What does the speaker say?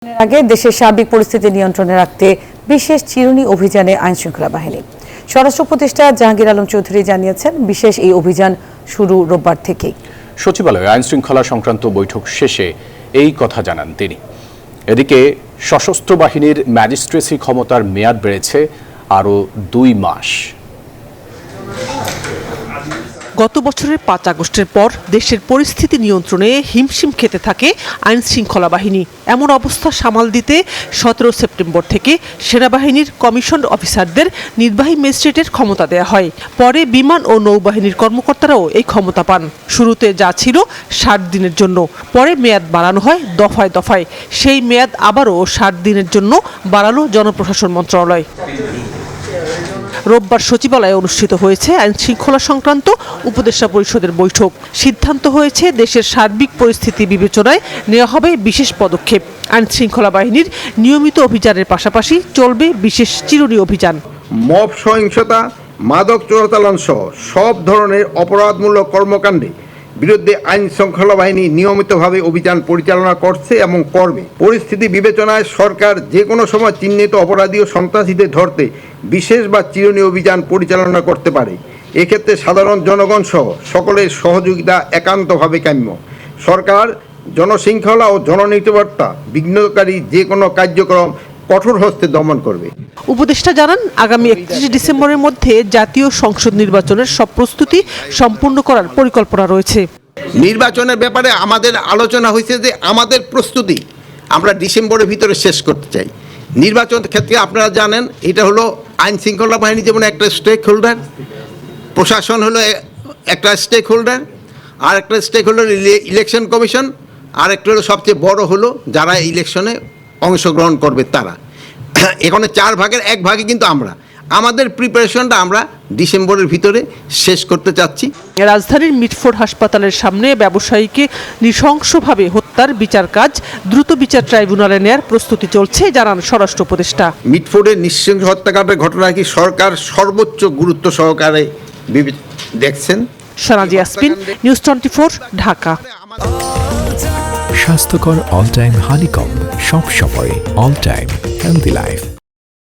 আগে দেশের সার্বিক পরিস্থিতি নিয়ন্ত্রণে রাখতে বিশেষ চিরুনি অভিযানে আইনশৃঙ্খলা বাহিনী। স্বরাষ্ট্র উপদেষ্টা জাহাঙ্গীর আলম চৌধুরী জানিয়েছেন, বিশেষ এই অভিযান শুরু রোববার থেকেই। সচিবালয়ে আইনশৃঙ্খলা সংক্রান্ত বৈঠক শেষে এই কথা জানান তিনি। এদিকে সশস্ত্র বাহিনীর ম্যাজিস্ট্রেসি ক্ষমতার মেয়াদ বেড়েছে আরও 2 মাস। গত বছরের 5 আগস্টের পর দেশের পরিস্থিতি নিয়ন্ত্রণে হিমশিম খেতে থাকে আইন শৃঙ্খলা বাহিনী। এমন অবস্থা সামাল দিতে 17 সেপ্টেম্বর থেকে সেনাবাহিনীর কমিশন অফিসারদের নির্বাহী ম্যাজিস্ট্রেটের ক্ষমতা দেয়া হয়। পরে বিমান ও নৌবাহিনীর কর্মকর্তারাও এই ক্ষমতা পান। শুরুতে যা ছিল 60 দিনের জন্য, পরে মেয়াদ বাড়ানো হয় দফায় দফায়। সেই মেয়াদ আবারও 60 দিনের জন্য বাড়ালো জনপ্রশাসন মন্ত্রণালয়। রোববার সচিবালয়ে অনুষ্ঠিত হয়েছে আইন শৃঙ্খলা সংক্রান্ত উপদেষ্টা পরিষদের বৈঠক। সিদ্ধান্ত হয়েছে, দেশের সার্বিক পরিস্থিতি বিবেচনায় নেওয়া হবে বিশেষ পদক্ষেপ। আইন শৃঙ্খলা বাহিনীর নিয়মিত অভিযানের পাশাপাশি চলবে বিশেষ চিরুনি অভিযান। মব সহিংসতা, মাদক চোরাচালান সহ সব ধরনের অপরাধমূলক কর্মকাণ্ডে বিরুদ্ধে আইন শৃঙ্খলা বাহিনী নিয়মিতভাবে অভিযান পরিচালনা করছে এবং করবে। পরিস্থিতি বিবেচনায় সরকার যে কোনো সময় চিহ্নিত অপরাধী ও সন্ত্রাসীদের ধরতে বিশেষ বা চিরুনি অভিযান পরিচালনা করতে পারে। এক্ষেত্রে সাধারণ জনগণ সহ সকলের সহযোগিতা একান্তভাবে কাম্য। সরকার জনশৃঙ্খলা ও জননিরাপত্তা বিঘ্নকারী যে কোনো কার্যক্রম কঠোর হস্তে দমন করবে। উপদেষ্টা জানান, আগামী 31 ডিসেম্বরের মধ্যে জাতীয় সংসদ নির্বাচনের সব প্রস্তুতি সম্পূর্ণ করার পরিকল্পনা রয়েছে। নির্বাচনের ব্যাপারে আমাদের আলোচনা হয়েছে যে আমাদের প্রস্তুতি আমরা ডিসেম্বরের ভিতরে শেষ করতে চাই। নির্বাচন ক্ষেত্রে আপনারা জানেন, এটা হলো আইন শৃঙ্খলা বাহিনী যেমন একটা স্টেক হোল্ডার, প্রশাসন হলো একটা স্টেক হোল্ডার, আর একটা স্টেক হোল্ডার ইলেকশন কমিশন, আর একটা হলো সবচেয়ে বড় হলো যারা ইলেকশনে অংশগ্রহণ করবে তারা। এখানে 4 ভাগের 1 ভাগে কিন্তু আমাদের প্রিপারেশনটা আমরা ডিসেম্বরের ভিতরে শেষ করতে চাচ্ছি। রাজধানীর মিটফোর্ড হাসপাতালের সামনে ব্যবসায়ীকে নৃশংসভাবে হত্যার বিচার কাজ দ্রুত বিচার ট্রাইব্যুনালে নেয়ার প্রস্তুতি চলছে, জানান স্বরাষ্ট্র উপদেষ্টা। মিটফোর্ডের নৃশংস হত্যাকাণ্ডের ঘটনা কি সরকার সর্বোচ্চ গুরুত্ব সহকারে দেখছেন। সানাজি আসপিন, নিউজ 24, ঢাকা। স্বাস্থ্যকর অল টাইম হানিকম, সব সময় অল টাইম হেলদি লাইফ।